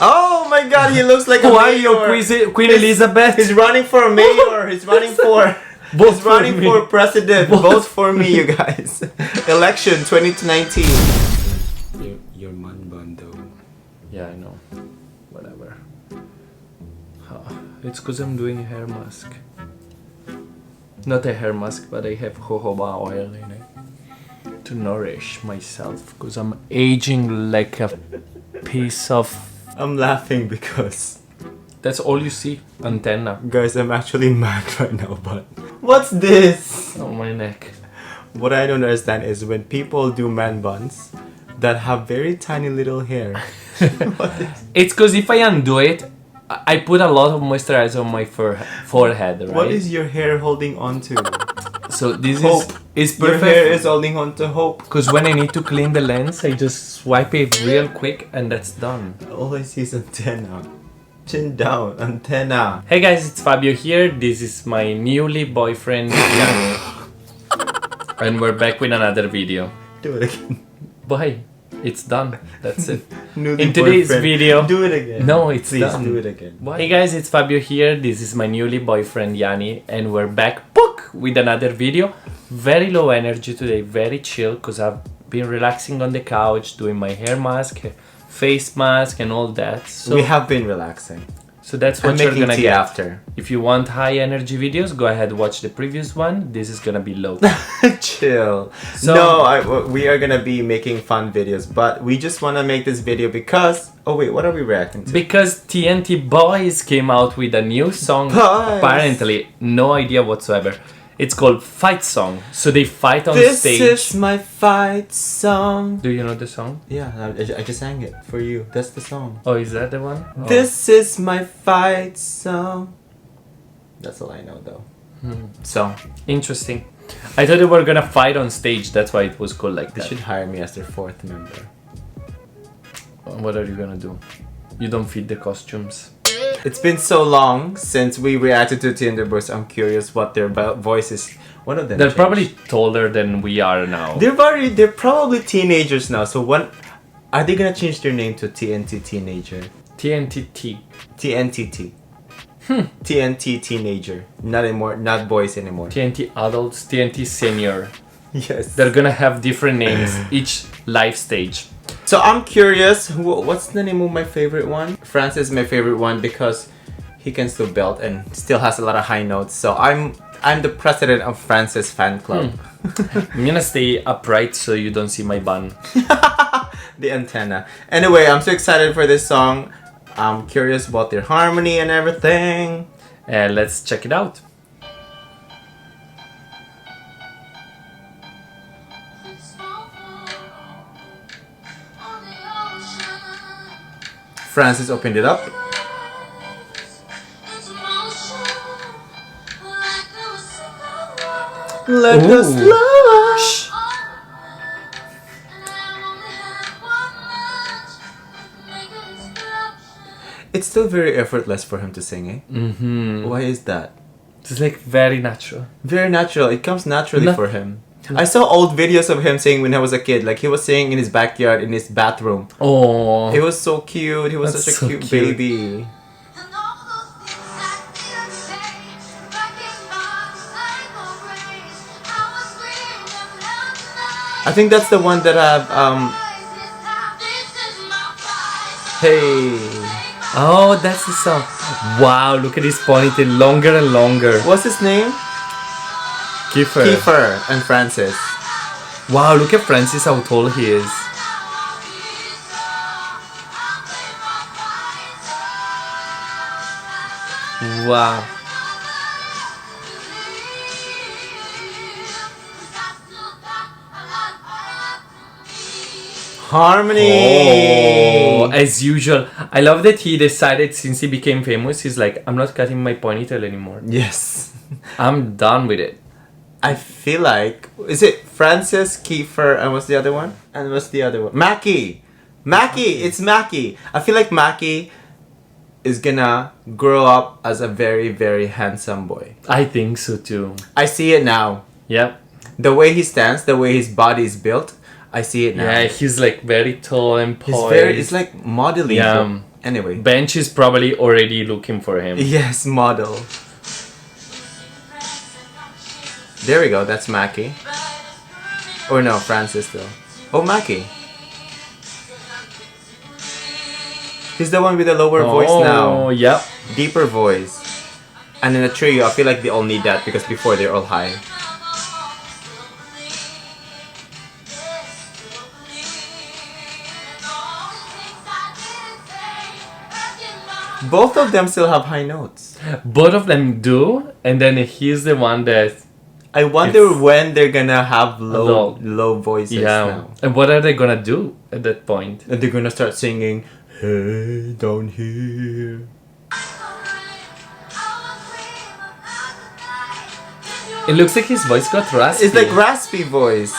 Oh my god, he looks like a Who are mayor. you, Queen Elizabeth? He's running for mayor. He's running for... He's running for president. Vote for me, you guys. Election 2019. Your man bun though. Yeah, I know. Whatever. It's because I'm doing a hair mask. Not a hair mask, but I have jojoba oil in it to nourish myself because I'm aging like a piece of... I'm laughing because... That's all you see. Antenna. Guys, I'm actually mad right now, but... What's this? On my neck. What I don't understand is when people do man buns that have very tiny little hair. It's because if I undo it, I put a lot of moisturizer on my forehead, right? What is your hair holding on to? So this Hope. is Your perfect. hair is holding on to hope. Because when I need to clean the lens, I just swipe it real quick and that's done. All I see is antenna. Chin down, antenna. Hey guys, it's Fabio here. This is my newly boyfriend, Yani. And we're back with another video. Do it again. Bye. It's done. That's it. Newly In today's boyfriend. video... Do it again. No, it's Please done. do it again. Hey guys, it's Fabio here. This is my newly boyfriend, Yani. And we're back with another video. Very low energy today. Very chill because I've been relaxing on the couch, doing my hair mask, face mask and all that. So We have been relaxing. So that's I'm what you're making gonna tea get. after. If you want high energy videos, go ahead watch the previous one. This is gonna be low. Chill. So- No, we are gonna be making fun videos, but we just wanna make this video because... Oh wait, what are we reacting to? Because TNT Boys came out with a new song. Boys. Apparently, no idea whatsoever. It's called Fight Song. So they fight on This stage. is my fight song. Do you know the song? Yeah, I just sang it for you. That's the song. Oh, is that the one? Oh. This is my fight song. That's all I know though. So, interesting. I thought they were gonna fight on stage. That's why it was called like They that. should hire me as their fourth member. What are you gonna do? You don't fit the costumes. It's been so long since we reacted to Tinder Boys. I'm curious what their voices. One of them. They're changed. probably taller than we are now. They're probably teenagers now. So when are they gonna change their name to TNT Teenager? TNT. TNTT. TNT Teenager. Not anymore. Not boys anymore. TNT Adults, TNT Senior. Yes. They're gonna have different names each life stage. So I'm curious. What's the name of my favorite one? Francis is my favorite one because he can still belt and still has a lot of high notes. So I'm the president of Francis fan club. I'm gonna stay upright so you don't see my bun. The antenna. Anyway, I'm so excited for this song. I'm curious about their harmony and everything. Let's check it out. Francis opened it up. Let Ooh. us love. It's still very effortless for him to sing, eh? Mm-hmm. Why is that? It's like very natural. Very natural. It comes naturally No. for him. I saw old videos of him singing when I was a kid. Like he was singing in his backyard, in his bathroom. Oh. It was so cute. He was That's such a so cute cute. baby. I think that's the one that I've Hey. Oh, that's the song. Wow, look at his ponytail, longer and longer. What's his name? Kiefer. Kiefer and Francis. Wow, look at Francis, how tall he is. Wow. Harmony. Oh, as usual. I love that he decided since he became famous, he's like, I'm not cutting my ponytail anymore. Yes. I'm done with it. I feel like, is it Francis, Kiefer, and what's the other one? And what's the other one? Mackie. Mackie. It's Mackie. I feel like Mackie is gonna grow up as a very, very handsome boy. I think so too. I see it now. Yep. The way he stands, the way his body is built, I see it now. Yeah, he's like very tall and He's poised. it's like modeling. Yeah. Anyway. Bench is probably already looking for him. Yes, model. There we go, that's Mackie. Or no, Francis though. Oh, Mackie. He's the one with the lower voice now. Oh, yep. Deeper voice. And in a trio, I feel like they all need that because before they're all high. Both of them still have high notes. Both of them do, and then he's the one that... I wonder when they're gonna have low voices now. And what are they gonna do at that point? And they're gonna start singing, "Hey, down here." It looks like his voice got raspy. It's like raspy voice.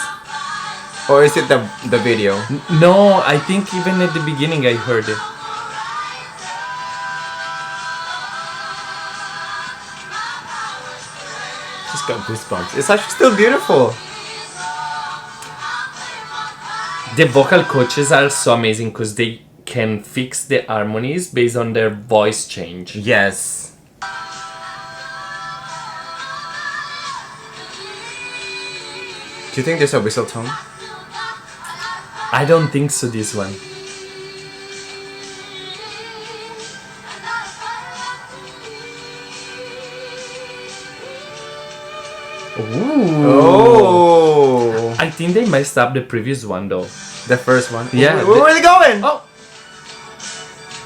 Or is it the video? No, I think even at the beginning I heard it. Just got goosebumps. It's actually still beautiful. The vocal coaches are so amazing because they can fix the harmonies based on their voice change. Yes. Do you think there's a whistle tone? I don't think so, this one. Ooh. Oh. I think they messed up the previous one though. The first one? Yeah. Where are they going? Oh!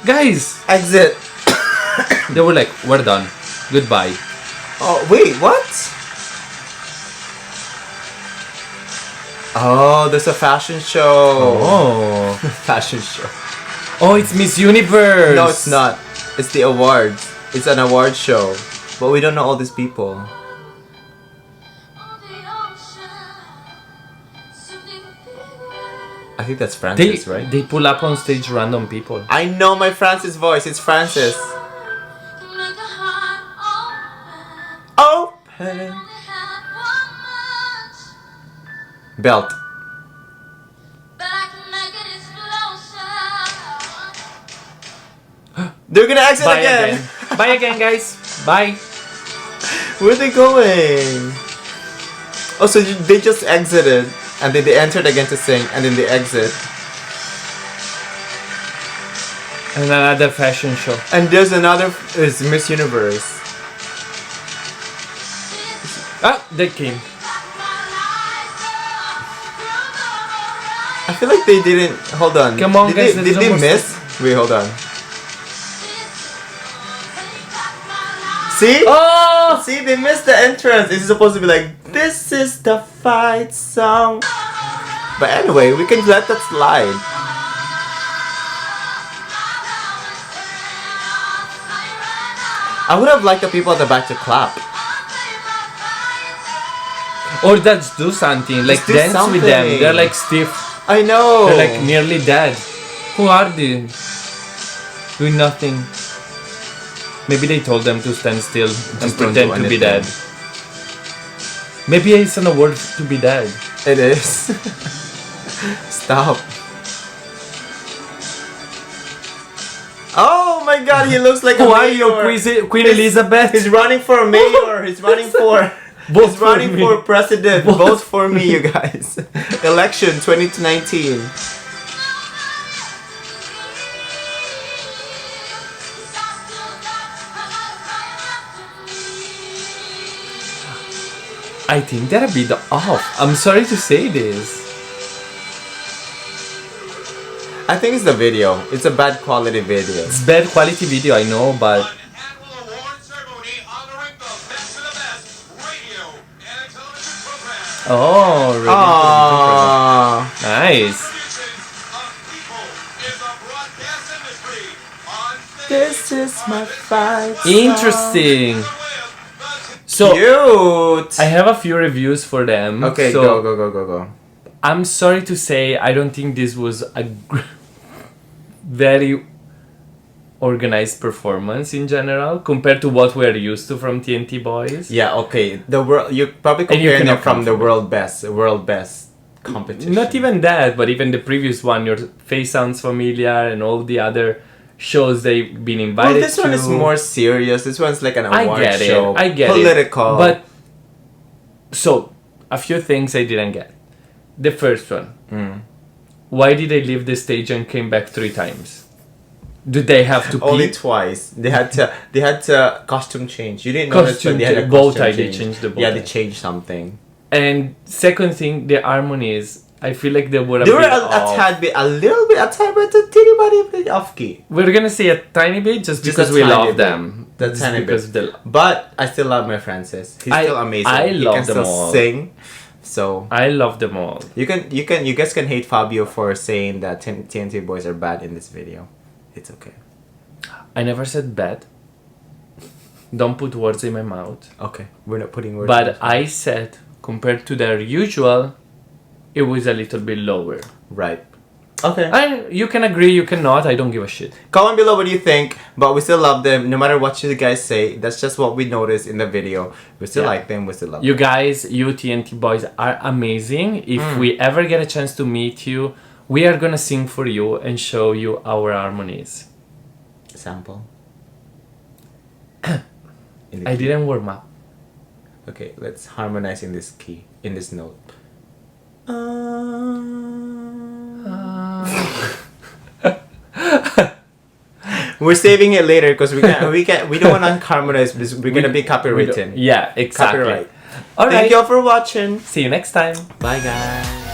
Guys! Exit. They were like, we're done. Goodbye. Oh, wait, what? Oh, there's a fashion show. Oh. Fashion show. Oh, it's Miss Universe! No, it's not. It's the awards. It's an award show. But we don't know all these people. I think that's Francis, right? They pull up on stage random people. I know my Francis voice. It's Francis. Open. Belt. They're gonna exit Bye again. Bye again, guys. Bye. Where are they going? Oh, so they just exited. And then they entered again to sing. And then they exit. And another fashion show. And there's another. It's Miss Universe. Ah, they came. I feel like they didn't. Hold on. Come on, guys. Did they miss? Wait, hold on. See? Oh! See, they missed the entrance. It's supposed to be like, this is the fight song. But anyway, we can let that slide. I would have liked the people at the back to clap. Or let's do something. Like do dance something. with them. They're like stiff. I know. They're like nearly dead. Who are they? Doing nothing. Maybe they told them to stand still and Just don't pretend do to be anything. dead. Maybe it's an award to be dead. It is. Stop. Oh my god, he looks like Who a are you, mayor. Queen Elizabeth? He's running for mayor. He's running for... Both He's running for me. for president. Vote for me, you guys. Election 2019. I think they're a bit off. I'm sorry to say this. I think it's the video. It's a bad quality video. It's bad quality video, I know, but oh, really? Aww. Nice. This is my fight song. Interesting. So Cute. I have a few reviews for them. Okay, so go. I'm sorry to say I don't think this was a very organized performance in general compared to what we're used to from TNT Boys. Yeah, okay. The world you're probably And you comparing cannot it from the confident. world best competition. Not even that, but even the previous one, your face sounds familiar and all the other shows they've been Well, invited this to. one is more serious. This one's like an I award get show. it. I get political. it. But so a few things I didn't get. The first one. Why did they leave the stage and came back 3 times? Do they have to pee? Only twice. They had to costume change. You didn't notice, but Costume they had a change. Bow costume tie, they change. changed the bow Yeah, tie. they changed something. And second thing, the harmonies. I feel like they were They were a little bit, a teeny bit off key. We're gonna say a tiny bit just because we love them. The Just tiny because bit. But I still love my Francis. He's still amazing. I He love can them still all. sing. So I love them all. you guys can hate Fabio for saying that TNT boys are bad in this video. It's okay. I never said bad. Don't put words in my mouth. Okay, we're not putting words. But I said, compared to their usual, it was a little bit lower. Right. Okay. And you can agree, you cannot. I don't give a shit. Comment below what you think, but we still love them. No matter what you guys say, that's just what we noticed in the video. We still like them. We still love them. You guys, you TNT boys are amazing. If we ever get a chance to meet you, we are gonna sing for you and show you our harmonies. Sample. I didn't warm up. Okay, let's harmonize in this key, in this note. We're saving it later because we don't want to harmonize because we're gonna be copywritten. Yeah, exactly. Copyright. All right. Thank you all for watching. See you next time. Bye guys.